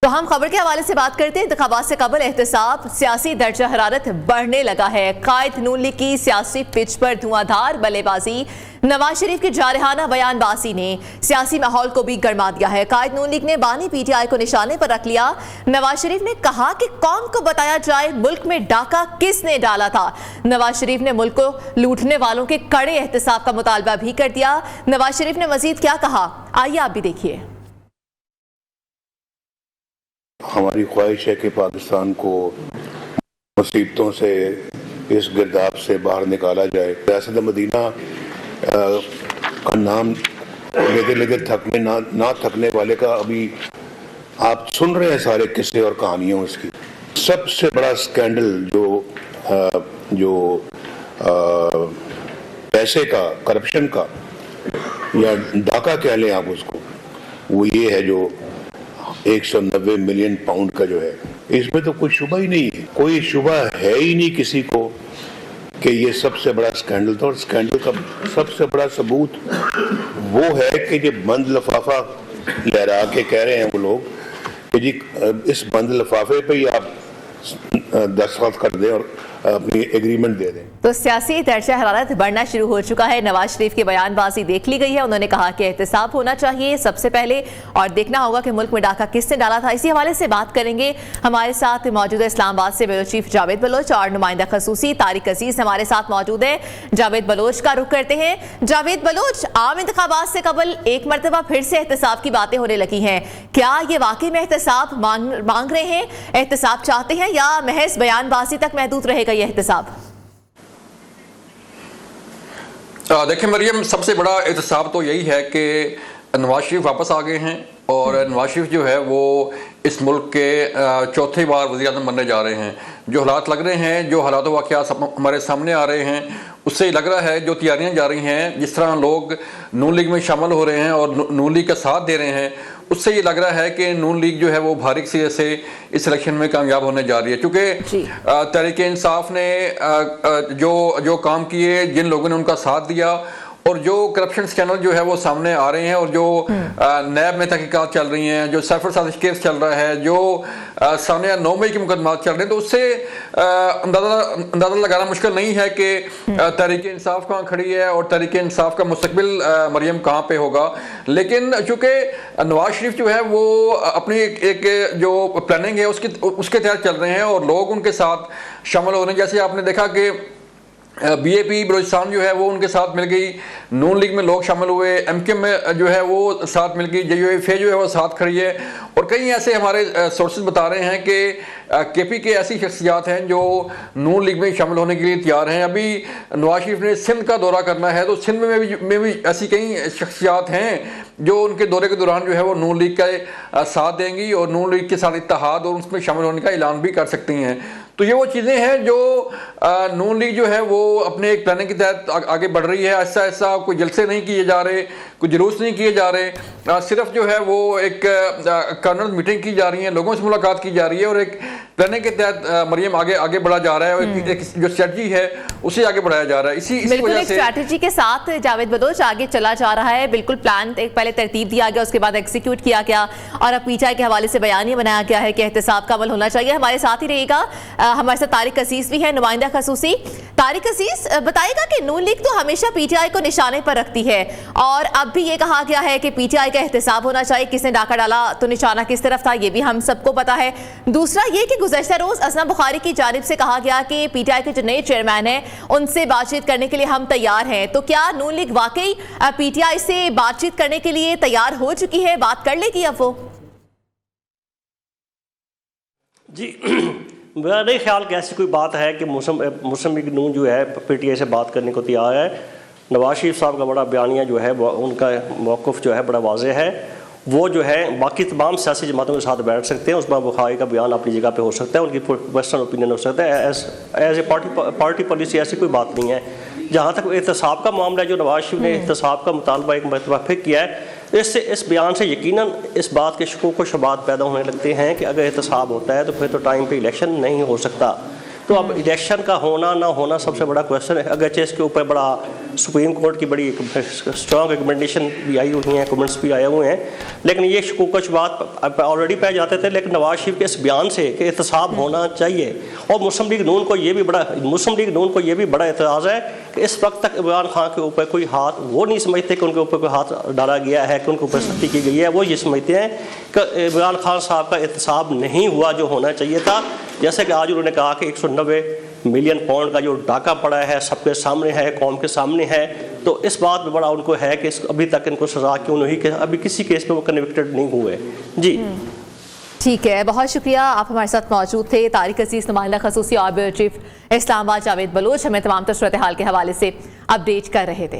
तो हम खबर के हवाले से बात करते हैं। इंतखाबात से कबल एहतसाब, सियासी दर्जा हरारत बढ़ने लगा है। कायद नून लीग की सियासी पिच पर धुआंधार बल्लेबाजी, नवाज शरीफ की जारहाना बयानबाजी ने सियासी माहौल को भी गरमा दिया है। कायद नून लीग ने बानी पीटीआई को निशाने पर रख लिया। नवाज शरीफ ने कहा कि कौम को बताया जाए मुल्क में डाका किसने डाला था। नवाज शरीफ ने मुल्क को लूटने वालों के कड़े एहतसाब का मुतालबा भी कर दिया। नवाज शरीफ ने मजीद क्या कहा, आइए आप भी देखिए। हमारी ख्वाहिश है कि पाकिस्तान को मुसीबतों से, इस गिरदाब से बाहर निकाला जाए। रियासत मदीना का नाम लेते लेते थकने ना थकने वाले का अभी आप सुन रहे हैं सारे किस्से और कहानियां उसकी। सबसे बड़ा स्कैंडल जो पैसे का, करप्शन का या डाका कह लें आप उसको, वो ये है जो 190 मिलियन पाउंड का जो है। इसमें तो कोई शुबा ही नहीं है, कोई शुबा है ही नहीं किसी को कि ये सबसे बड़ा स्कैंडल था। और स्कैंडल का सबसे बड़ा सबूत वो है कि ये बंद लिफाफा लहरा के कह रहे हैं वो लोग कि जी इस बंद लिफाफे पे ही आप दस्तखत कर दें और अपनी एग्रीमेंट दे दें। तो सियासी दर्जा हरारत बढ़ना शुरू हो चुका है। नवाज शरीफ की बयानबाजी देख ली गई है। उन्होंने कहा कि एहतसाब होना चाहिए सबसे पहले और देखना होगा कि मुल्क में डाका किसने डाला था। इसी हवाले से बात करेंगे। हमारे साथ मौजूद है इस्लामाबाद से ब्यूरो चीफ जावेद बलोच और नुमाइंदा खसूसी तारिक अजीज हमारे साथ मौजूद है। जावेद बलोच का रुख करते हैं। जावेद बलोच, आम इंतखाबात से कबल एक मरतबा फिर से एहतसाब की बातें होने लगी हैं। क्या ये वाकई में एहतसाब मांग रहे हैं, एहतसाब चाहते हैं, या महज बयानबाजी तक महदूद रहेगा ये एहतसाब? देखिए मरियम, सबसे बड़ा एहतसाब तो यही है कि नवाज शरीफ वापस आ गए हैं और नवाज शरीफ जो है वो इस मुल्क के चौथी बार वज़ीर-ए-आज़म बनने जा रहे हैं। जो हालात लग रहे हैं, जो हालात वाक़यात हमारे सामने आ रहे हैं, उससे लग रहा है जो तैयारियां जा रही हैं, जिस तरह लोग नून लीग में शामिल हो रहे हैं और नून लीग का साथ दे रहे हैं, उससे ये लग रहा है कि नून लीग जो है वो भारी सिरे से इस इलेक्शन में कामयाब होने जा रही है। क्योंकि तहरीक इंसाफ ने जो काम किए, जिन लोगों ने उनका साथ दिया और जो करप्शन स्कैंडल जो है वो सामने आ रहे हैं और जो नैब में तहकीकात चल रही हैं, जो सैफर साजिश केस चल रहा है, जो सामने 9 मई के मुकदमात चल रहे हैं, तो उससे अंदाज़ा लगाना मुश्किल नहीं है कि तहरीक इंसाफ कहाँ खड़ी है और तहरीक इंसाफ का मुस्तकबिल मरियम कहाँ पे होगा। लेकिन चूँकि नवाज शरीफ जो है वो अपनी एक जो प्लानिंग है उसके तहत चल रहे हैं और लोग उनके साथ शामिल हो रहे हैं। जैसे आपने देखा कि बीएपी बलोचिस्तान जो है वो उनके साथ मिल गई, नून लीग में लोग शामिल हुए, एमकेएम में जो है वो साथ मिल गई, जेयूएफ जो है वो साथ खड़ी है। और कई ऐसे हमारे सोर्सेज बता रहे हैं कि केपी के ऐसी शख्सियात हैं जो नून लीग में शामिल होने के लिए तैयार हैं। अभी नवाज शरीफ ने सिंध का दौरा करना है, तो सिंध में भी ऐसी कई शख्सियात हैं जो उनके दौरे के दौरान जो है वो नून लीग का साथ देंगी और नून लीग के साथ इत्तेहाद और उसमें शामिल होने का ऐलान भी कर सकती हैं। तो ये वो चीज़ें हैं जो नून लीग जो है वो अपने एक प्लानिंग के तहत आगे बढ़ रही है। ऐसा ऐसा कोई जलसे नहीं किए जा रहे, कोई जुलूस नहीं किए जा रहे, सिर्फ जो है वो एक कर्नल मीटिंग की जा रही है, लोगों से मुलाकात की जा रही है और एक प्लानिंग के तहत मरियम आगे बढ़ा जा रहा है और एक जो स्ट्रेटजी है उसे आगे बढ़ाया जा रहा है। इसी वजह से स्ट्रेटजी के साथ जावेद बलोच आगे चला जा रहा है। बिल्कुल प्लान एक पहले तरतीब दिया गया, उसके बाद एग्जीक्यूट किया गया और अब पीटीआई के हवाले से बयान बनाया गया है कि एहतसाब का अमल होना चाहिए। हमारे साथ ही रहेगा हमारे साथ तारिक अजीज भी है, नुमाइंदा खसूसी। तारिक अजीज बताएगा कि नून लीग तो हमेशा पीटीआई को निशाने पर रखती है और अब भी ये कहा गया है कि पीटीआई का एहतसाब होना चाहिए। किसने डाका डाला तो निशाना किस तरफ था ये भी हम सबको पता है। दूसरा ये कि गुज़श्ता रोज असना बुखारी की जानिब से कहा गया कि पीटीआई के जो नए चेयरमैन हैं उनसे बातचीत करने के लिए हम तैयार हैं। तो क्या नून लीग वाकई पीटीआई से बातचीत करने के लिए तैयार हो चुकी है, बात कर लेगी अब वो? जी मेरा नहीं ख्याल कि ऐसी कोई बात है कि मुस्लिम लीग नून जो है पीटीआई से बात करने को तैयार है। नवाज शरीफ साहब का बड़ा बयानिया जो है उनका मौक़िफ़ जो है बड़ा वाज़ेह है। वो जो है बाकी तमाम सियासी जमातों के साथ बैठ सकते हैं, उसमें बुखारी का बयान अपनी जगह पे हो सकता है, उनकी वेस्टर्न ओपिनियन हो सकता है। एज ए पार्टी पॉलिसी ऐसी कोई बात नहीं है। जहाँ तक एहतसाब का मामला है, जो नवाज शरीफ ने एहतसाब का मुतालबा एक मरतबा फिर किया है, इससे इस बयान से यकीनन इस बात के शकूक व शुबात पैदा होने लगते हैं कि अगर एहतसाब होता है तो फिर तो टाइम पे इलेक्शन नहीं हो सकता। तो अब इलेक्शन का होना ना होना सबसे बड़ा क्वेश्चन है। अगरचे इसके ऊपर बड़ा सुप्रीम कोर्ट की बड़ी स्ट्रॉन्ग रिकमेंडेशन भी आई हुई हैं, कमेंट्स भी आए हुए हैं, लेकिन ये शकूक बात ऑलरेडी पाए जाते थे। लेकिन नवाज शरीफ के इस बयान से कि एहतसाब होना चाहिए, और मुस्लिम लीग नून को ये भी बड़ा एतराज़ है कि इस वक्त तक इमरान खान के ऊपर कोई हाथ, वो नहीं समझते कि उनके ऊपर कोई हाथ डाला गया है, कि उनके ऊपर सख्ती की गई है। वो ये समझते हैं कि इमरान खान साहब का एहतसाब नहीं हुआ जो होना चाहिए था। जैसे कि आज उन्होंने कहा कि 190 मिलियन पाउंड का जो डाका पड़ा है सबके सामने है, कौम के सामने है, तो इस बात में बड़ा उनको है कि अभी तक इनको सजा क्यों नहीं, कि अभी किसी केस में वो कन्विक्टेड नहीं हुए। जी ठीक है, बहुत शुक्रिया, आप हमारे साथ मौजूद थे। तारिक अजीज, नुमाइंदा खसूसी और ब्यूरो चीफ इस्लामाबाद जावेद बलोच हमें तमाम सूरत हाल के हवाले से अपडेट कर रहे थे।